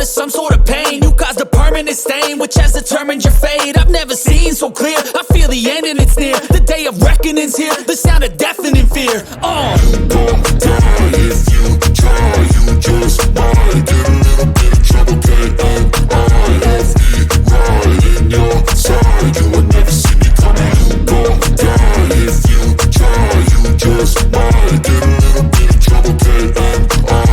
some sort of pain. You caused a permanent stain, which has determined your fate. I've never seen so clear, I feel the end and it's near. The day of reckoning's here, the sound of deafening fear. You won't die if you try, you just might get a little bit of trouble, KMI. FE right in your side, you will never see me coming. You won't die if you try, you just might get a little bit of trouble, KMI.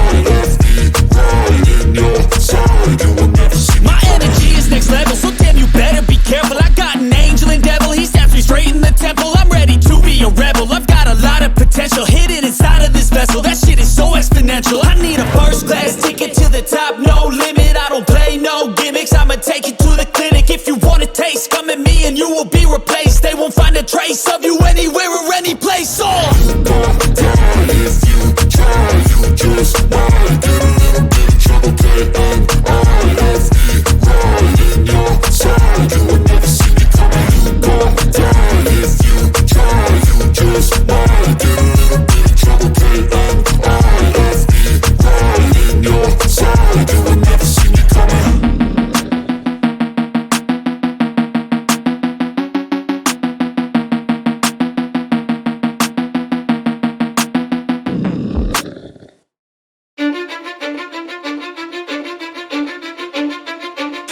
FE right in your side, you will never see me My coming. energy is next level, so damn you better be careful. I got an angel and devil, he snaps me straight in the temple. I'm ready to be a rebel, I've got a lot of potential hidden inside of this vessel. That shit is so exponential. I need a first class ticket to the top, no limit. I don't play no gimmicks, I'ma take you to the clinic. If you want a taste, come at me and you will be replaced. They won't find a trace of you anywhere or any place. You won't die if you try, you just might get a little bit of trouble, KMI. FE right in your side, you will never see me coming. You won't die if you try, you just might get a little bit of trouble, KMI. FE right in your side, you will never see me coming.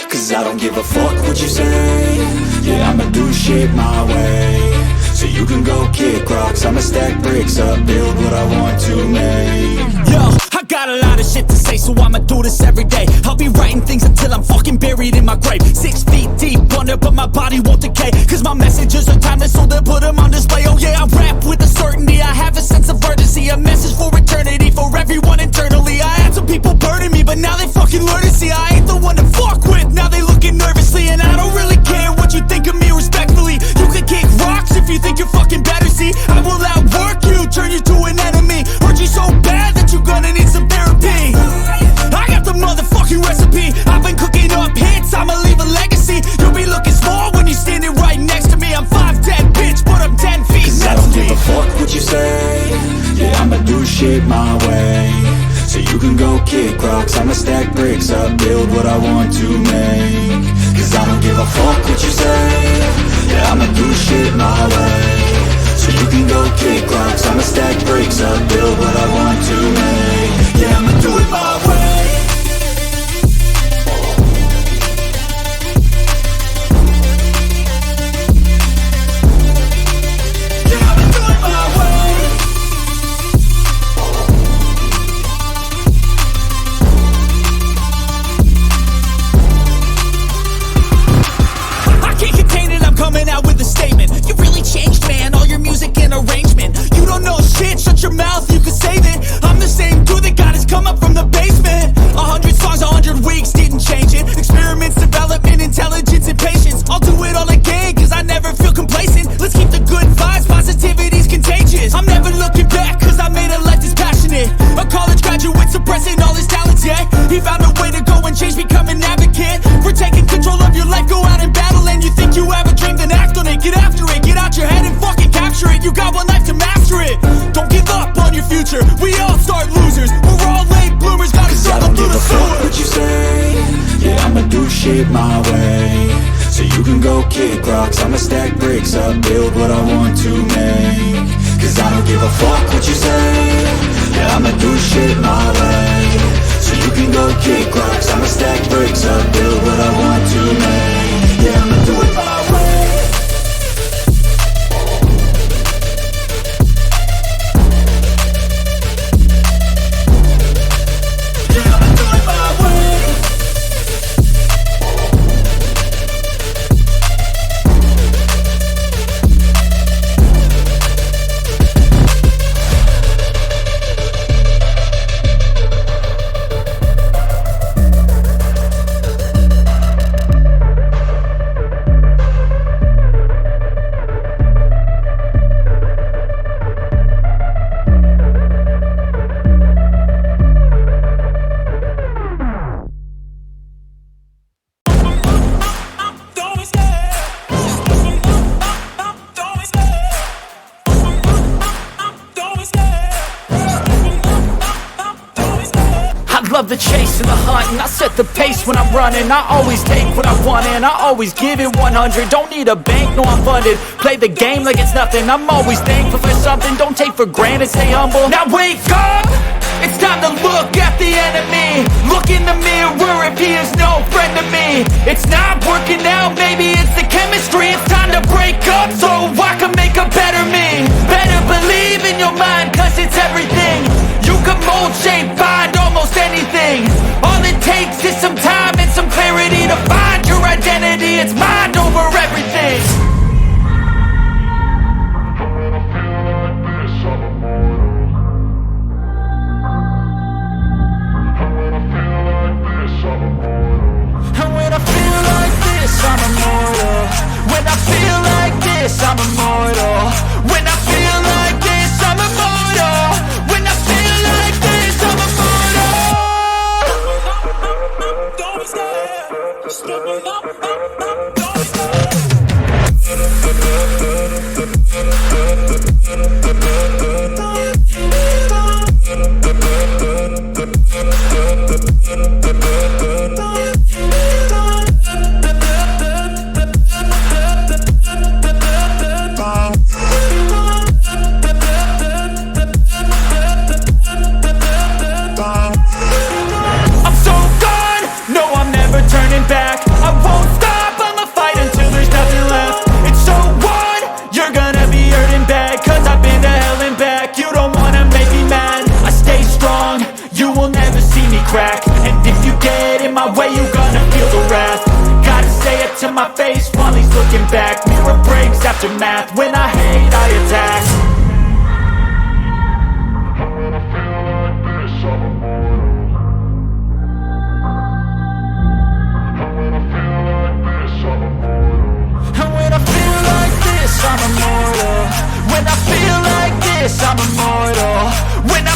Cause I don't give a fuck what you say. Yeah, I'ma do shit my way. So you can go kick rocks, I'ma stack bricks up, build what I want to make. Yo, I got a lot of shit to say, so I'ma do this every day. I'll be writing things until I'm fucking buried in my grave. 6 feet deep under, but my body won't decay. Cause my messages are timeless, so they'll put them on display. Oh yeah, I rap with a certainty, I have a sense of urgency. A message for eternity, for everyone internally. I had some people burning me, but now they fucking learn to see I ain't the one to fuck with. Now they looking nervously, and I don't really care what you think of me respectfully. You can kick rocks if you think you're fucking better, see. I will outwork you, turn you to an enemy. Hurt you so bad that you're gonna need some therapy. I got the motherfucking recipe, I've been cooking up hits, I'ma leave a legacy. You'll be looking small when you're standing right next to me. I'm 5'10", bitch, but I'm 10 feet. Cause I don't give a fuck what you say. Yeah, I'ma do shit my way. So you can go kick rocks, I'ma stack bricks up, build what I want to make. Cause I don't give a fuck what you say. Yeah, I'ma do shit my way. So you can go kick rocks, I'ma stack bricks up, build what I want to make. Yeah, I'ma do it my way. Coming out with a statement. You really changed, man, all your music and arrangement. You don't know shit, shut your mouth, you can save it. I'm the same dude that got his come up from the basement. 100 songs, 100 weeks, didn't change it. Experiments, development, intelligence, and patience. I'll do it all again, cause I never feel complacent. Let's keep the good vibes, positivity's contagious. I'm never looking back, cause I made a life that's passionate. A college graduate suppressing all his talents, yeah. He found a way to go and change, become an advocate. For taking control of your life, go out and battle. And you think you have a dream, then act on it. Get after it, get out your head and fucking capture it. You got one life to master it. Don't give up on your future, we all start losers. We're all late bloomers, gotta struggle through the sewer. Fuck what you say. Yeah, I'ma do shit my way. So you can go kick rocks, I'ma stack bricks up, build what I want to make. Cause I don't give a fuck what you say. Yeah, I'ma do shit my way. So you can go kick rocks, I'ma stack bricks up, build what I want to make. Yeah, I'ma do it my way. the pace when I'm running. I always take what I want and I always give it 100. Don't need a bank, no I'm funded. Play the game like it's nothing. I'm always thankful for something. Don't take for granted, stay humble. Now wake up! It's time to look at the enemy. Look in the mirror if he is no friend to me. It's not working out, maybe it's the chemistry. It's time to break up so I can make a better me. Better believe in your mind, cause it's everything. You can mold, shape, find almost anything. All it takes is some time and some clarity to find your identity. It's mind over everything. I'm immortal. When I feel like this, I'm immortal. When I feel like this, I'm immortal. When I feel like this, I'm immortal. Don't stop, just get me up, don't stop. And if you get in my way, you gonna feel the wrath. Gotta say it to my face while he's looking back. Mirror breaks after math. When I hate, I attack. When I feel like this, I'm immortal. When I feel like this, I'm immortal. And when I feel like this, I'm immortal. When I feel like this, I'm immortal. When I